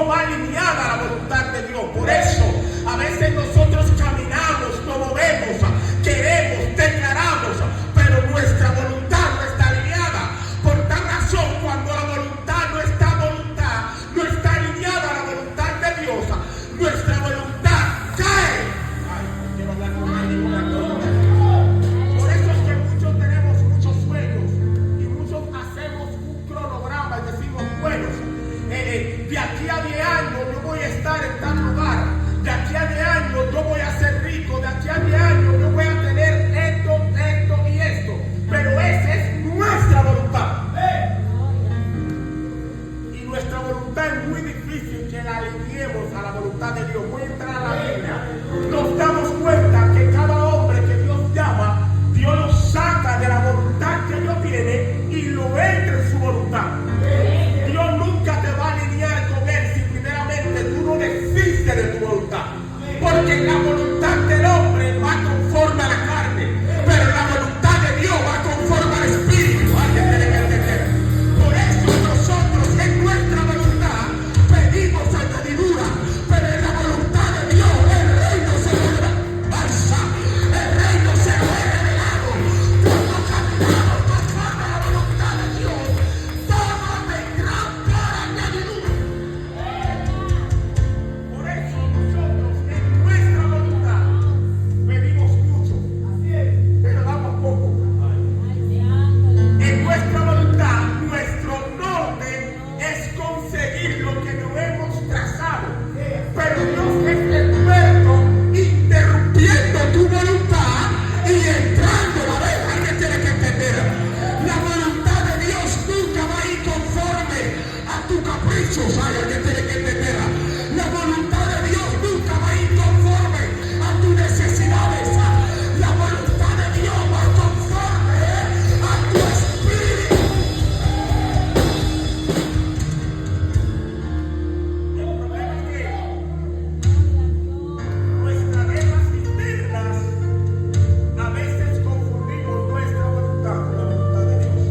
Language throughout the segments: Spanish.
no va alineada a la voluntad de Dios. Por eso a veces nosotros caminamos, nos movemos, queremos, declaramos, pero nuestra voluntad no está alineada. Por tal razón, cuando la voluntad no está alineada a la voluntad de Dios, nuestra voluntad cae. Ay, no quiero hablar con nadie, por eso es que muchos tenemos muchos sueños y muchos hacemos un cronograma y decimos, bueno, de aquí a 10 años yo voy a estar en tal lugar, de aquí a 10 años yo voy a ser rico, de aquí a 10 años yo voy a tener esto y esto, pero esa es nuestra voluntad. Y nuestra voluntad es muy difícil que la alineemos a la voluntad de Dios. Voy a entrar a la Biblia. Nos damos cuenta que cada hombre que Dios llama, Dios lo saca de la voluntad que Dios tiene y lo entra en su voluntad. Dios nunca te va a alinear con Él si primeramente tú no desistes de tu voluntad. Porque la voluntad del hombre va conforme a la carne, pero la voluntad de Dios va conforme al Espíritu. Alguien tiene que entender. Por eso nosotros en nuestra voluntad pedimos añadidura, pero en la voluntad de Dios el reino se revela. El reino se ve revelado. Cuando caminamos conforme a la voluntad de Dios, todo vendrá por añadidura. Por eso nosotros en nuestra voluntad pedimos mucho, pero damos poco. En nuestra voluntad, nuestro norte es conseguir lo que no hemos trazado. Pero Dios es experto interrumpiendo tu voluntad y entrando a la vez. Alguien tiene que entender. La voluntad de Dios nunca va a ir conforme a tu capricho. Alguien tiene que entender. La voluntad de Dios nunca va a ir conforme a tus necesidades. La voluntad de Dios va conforme a tu espíritu. El problema es que nuestras guerras internas a veces confundimos nuestra voluntad con la voluntad de Dios.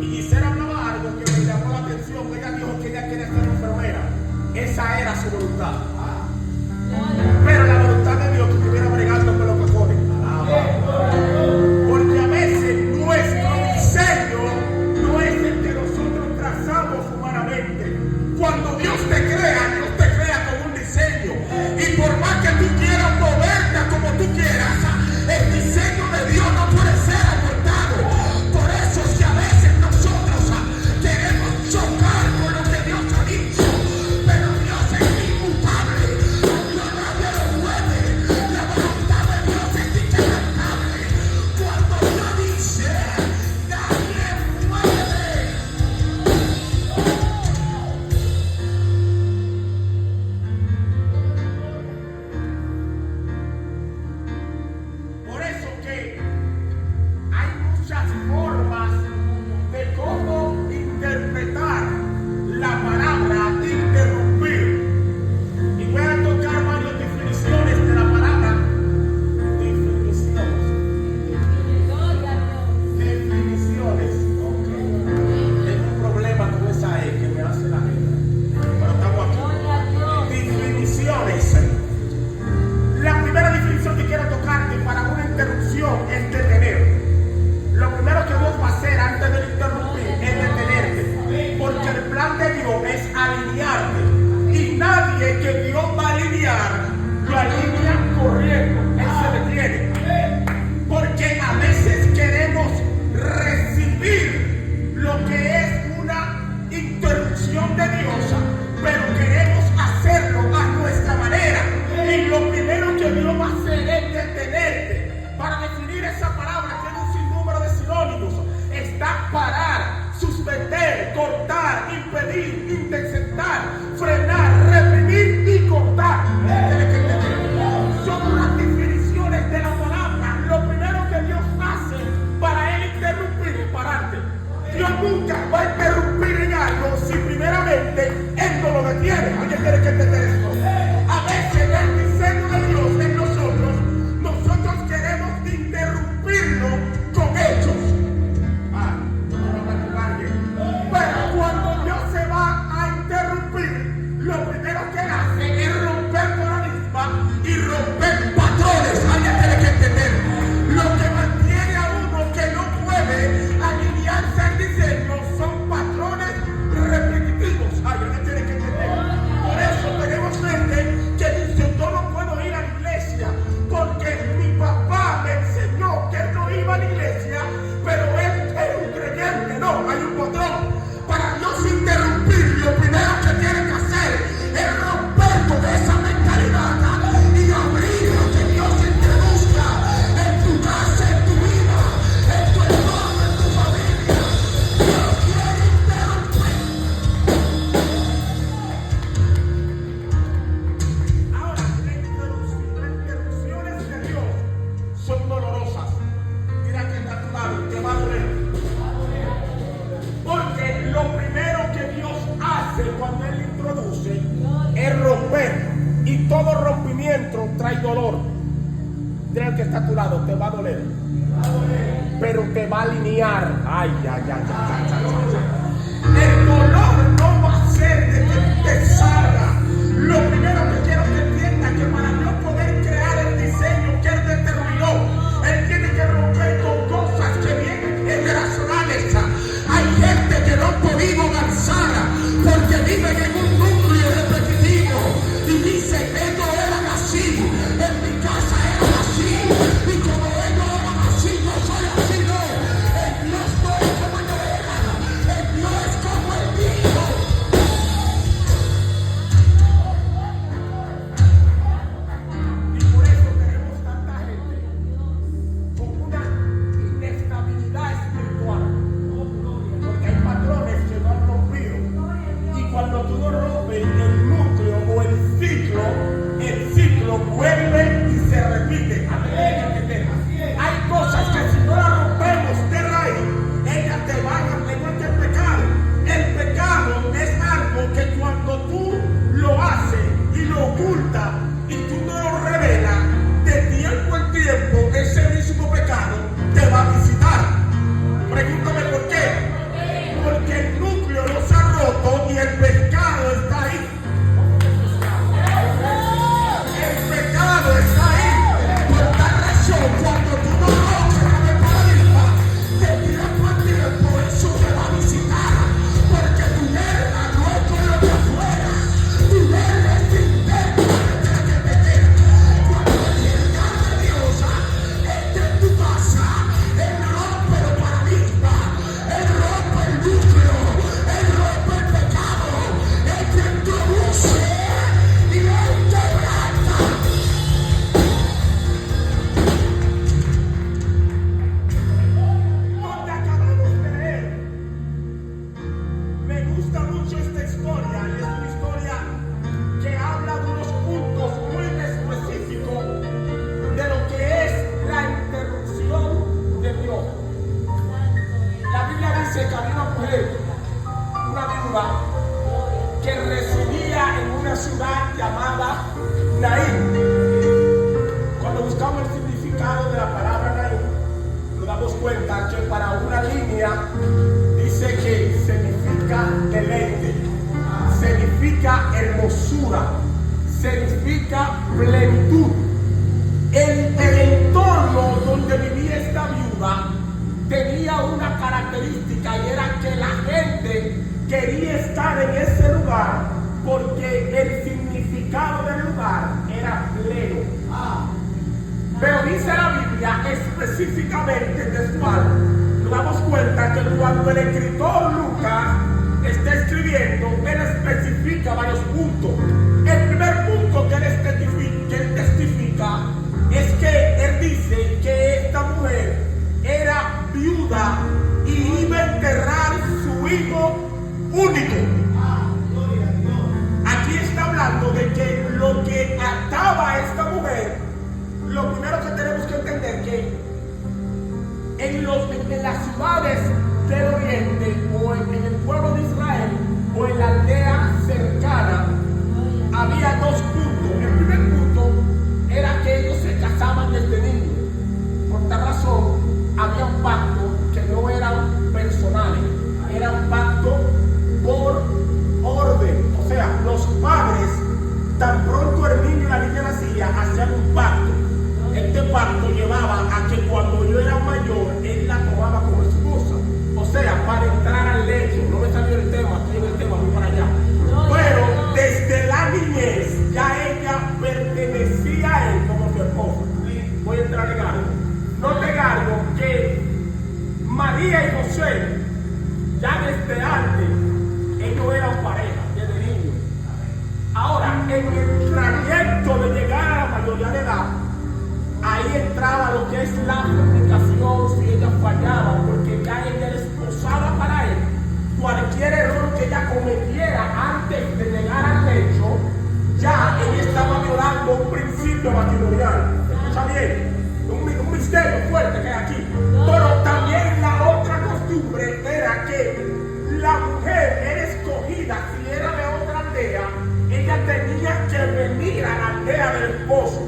Y Gisela hablaba algo que me llamó la atención. Ella dijo que ella quiere ser enfermera. Esa era su voluntad. Pero la voluntad de Dios que estuviera bregando con los cajones. Porque a veces nuestro diseño no es el que nosotros trazamos humanamente. Cuando Dios te crea con un diseño. Y por más que tú quieras moverte como tú quieras, el diseño de Dios no puede ser abortado. Por eso es que a veces nosotros queremos chocar con lo que Dios ha dicho. Pero Dios es inmutable. Dios nadie lo mueve. La voluntad de Dios es inquebrantable. Cuando Dios dice, nadie mueve. Por eso que hay muchas formas de cómo interpretar la palabra interrumpir. Y voy a tocar varias definiciones de la palabra. Definiciones. Ok. Tengo un problema con esa E que me hace la gente. Pero estamos aquí. Definiciones. La primera definición que quiero tocarte para una interrupción es detener. Lo primero que Dios va a hacer antes de interrumpir es detenerte. Porque el plan de Dios es alinearte. Y nadie que Dios va a alinear, lo alinea corriendo. Él se detiene. Porque a veces queremos recibir lo que es una interrupción de Dios, pero queremos hacerlo a nuestra manera. Y lo primero que Dios va a hacer es detenerte. Para definir esa palabra tiene un sinnúmero de sinónimos. Está parar, suspender, cortar, impedir, interceptar, frenar, reprimir y cortar. Tienes que entender. Son unas definiciones de la palabra. Lo primero que Dios hace para Él interrumpir y pararte. Dios nunca va a interrumpir en algo si primeramente Él no lo detiene. Alguien tiene que entender esto. A veces el diseño de Dios en nosotros queremos interrumpirlo con hechos. Pero cuando Dios se va dolor. Dile al que está a tu lado, te va a doler. Pero te va a alinear. Ay, ay, ay, ay, ay, ay, ay. El dolor no va a ser de que te salga. Lo primero que quiero que entiendas que para Dios poder crear el diseño que Él determinó, Él tiene que romper con cosas que vienen generacionales. Hay gente que no ha podido avanzar porque viven en un núcleo repetitivo y dicen, ellos eran así, en mi casa eran así, y como ellos eran así, no soy así, no. El Dios no es como ellos eran, el Dios es como Él dijo. Y por eso tenemos tanta gente con una inestabilidad espiritual, porque hay patrones que no han rompido. Y cuando tú no rompes el núcleo o el ciclo vuelve y se repite. Hay cosas que si no las rompemos de raíz, ellas te van a igual que el pecado. El pecado es algo que cuando tú lo haces y lo ocultas y tú no lo revelas, de tiempo en tiempo ese mismo pecado te va a visitar. Pregúntame por qué. Porque el núcleo no se ha roto y el pecado está ahí. El pecado está ahí. Por tal razón, cuando tú no rompes el paradigma, de tiempo en tiempo eso te va a visitar. Porque tu guerra no es con lo de afuera, tu guerra es interna que tienes que meter. Cuando el general de Dios entre en tu casa, Él rompe los paradigmas, Él rompe el núcleo, Él rompe el pecado, Él te introduce y Él te planta. Donde acabamos de leer, me gusta mucho esta historia y es una historia que habla de unos puntos muy específicos de lo que es la interrupción de Dios. La Biblia dice que había una mujer, una viuda, que residía en una ciudad llamada Naín. Cuando buscamos el significado de la palabra Naín, nos damos cuenta que para una línea dice que significa deleite, significa hermosura, significa plenitud. El entorno donde vivía esta viuda tenía una característica y era que la gente quería estar en ese lugar porque el significado del lugar era pleno. Pero dice la Biblia específicamente textual, nos damos cuenta que cuando el escritor Lucas está escribiendo, él especifica varios puntos. El primer punto que él testifica es que él dice que esta mujer era viuda y iba a enterrar su hijo único. Aquí está hablando de que lo que ataba a esta mujer, lo primero que tenemos que entender que en las ciudades del oriente o en el pueblo de Israel o en la aldea cercana había dos puntos. El primer punto era que ellos se casaban desde niños. Por tal razón había un pacto que no eran personales, eran pactos por orden. O sea, los padres, tan pronto el niño y la niña nacía, hacían un pacto. Este pacto llevaba a que cuando yo era mayor, él la tomaba como esposa. O sea, para entrar al lecho. No me salió el tema, estoy en el tema, voy para allá. Pero desde la niñez ya ella pertenecía a él como su esposa. Voy a entrar en algo. No te algo que María y José, ya desde antes, ellos eran pareja, desde niños. Ahora, en el trayecto de llegar a la mayoría de edad, ahí entraba lo que es la fornicación si ella fallaba, porque ya ella era esposada para él. Cualquier error que ella cometiera antes de llegar al lecho, ya ella estaba violando un principio matrimonial. ¿Escucha bien? Un misterio fuerte que hay aquí. Pero también la otra costumbre era que la mujer era escogida, si era de otra aldea, ella tenía que venir a la aldea del esposo.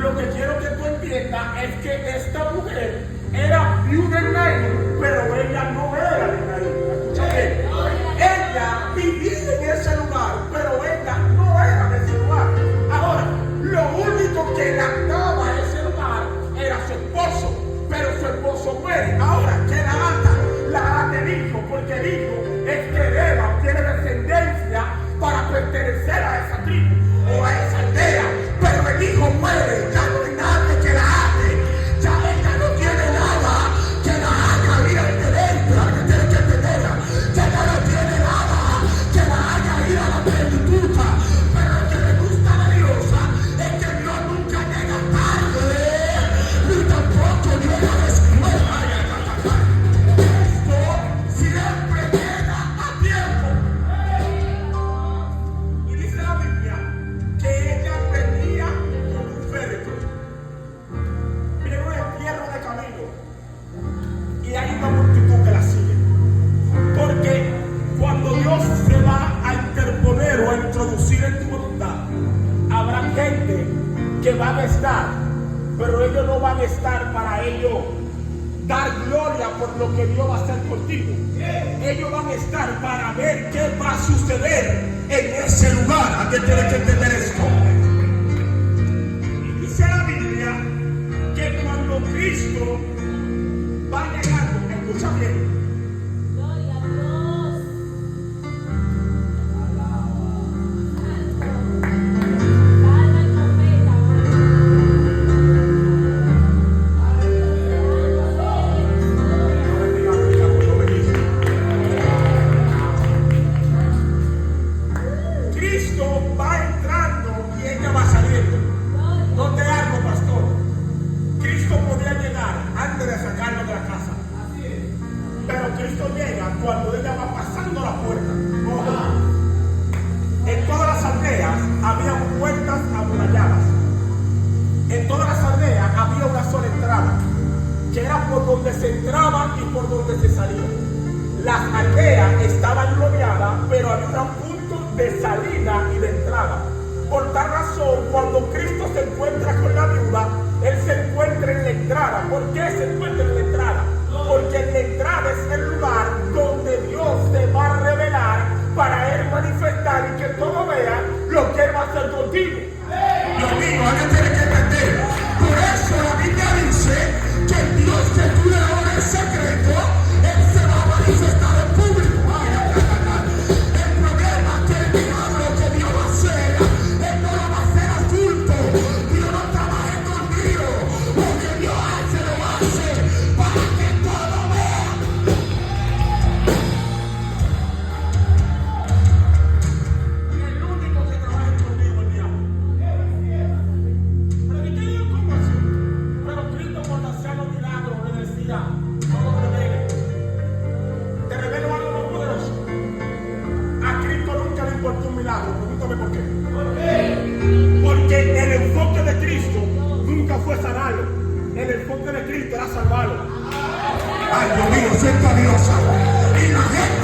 lo que quiero que tú entiendas es que esta mujer era viuda en Naín, pero ella no era de Naín. Escucha bien. Ella vivía en ese lugar, pero ella no era de ese lugar. Ahora, lo único que la ataba a ese lugar era su esposo, pero su esposo muere. Ahora, ¿qué la ata? La ata el hijo, porque el hijo es que hereda, tiene descendencia para pertenecer a esa tribu o a esa aldea, pero el hijo muere, ya no hay nadie que la ate, ya ella no tiene nada que la haga ir al derecho, la que tiene que tenerla, ya no tiene nada que la haga ir a la plenitud, pero lo que me gusta de Dios es que Dios nunca llega tarde, ni tampoco llega después. Esto siempre llega a tiempo. Y dice la Biblia que ella venía con un féretro. Viene un entierro de camino. Y hay una multitud que la sigue. Porque cuando Dios se va a interponer o a introducir en tu voluntad, habrá gente que van a estar, pero ellos no van a estar para ellos dar gloria por lo que Dios va a hacer contigo. Ellos van a estar para ver qué va a suceder en ese lugar. Alguien tiene que entender esto. Y dice la Biblia que cuando Cristo va llegando, escucha bien, Gloria a Dios. Salva el profeta. no me digas amiga, cuando me dice, Cristo va entrando y ella va saliendo. ¿Dónde algo, pastor? Cristo podía llegar antes de sacarlo de la casa. Pero Cristo llega cuando ella va pasando la puerta. Ojo. En todas las aldeas había puertas amuralladas. En todas las aldeas había una sola entrada, que era por donde se entraba y por donde se salía. Las aldeas estaban rodeadas, pero había un punto de salida y de entrada. Por tal razón, cuando Cristo se encuentra con la viuda, Él se encuentra en la entrada. ¿Por qué se encuentra en la entrada? Porque en la entrada es el lugar donde Dios se va a revelar para Él manifestar y que todos vean lo que Él va a hacer contigo. Dios mío, alguien tiene que entender. Por eso la Biblia dice que el Dios que tú le ores en secreto, Él se va a manifestar en público. Ay, ay, ay, ay. El problema es que el diablo que Dios va a hacer, Él no lo va a hacer oculto. Dios no trabaja escondido, porque Dios se lo hace para que todo vea. El único que trabaja escondido es el diablo. Pero ¿y qué Dios cómo así? Pero Cristo cuando hacía los milagros le decía, no lo reveles. Te revelo algo más poderoso. A Cristo nunca le importó un milagro. Pregúntame por qué. Porque el enfoque de Cristo nunca fue sanarlo. El enfoque de Cristo era salvarlo. Ay, Dios mío, siento a Dios. Y la gente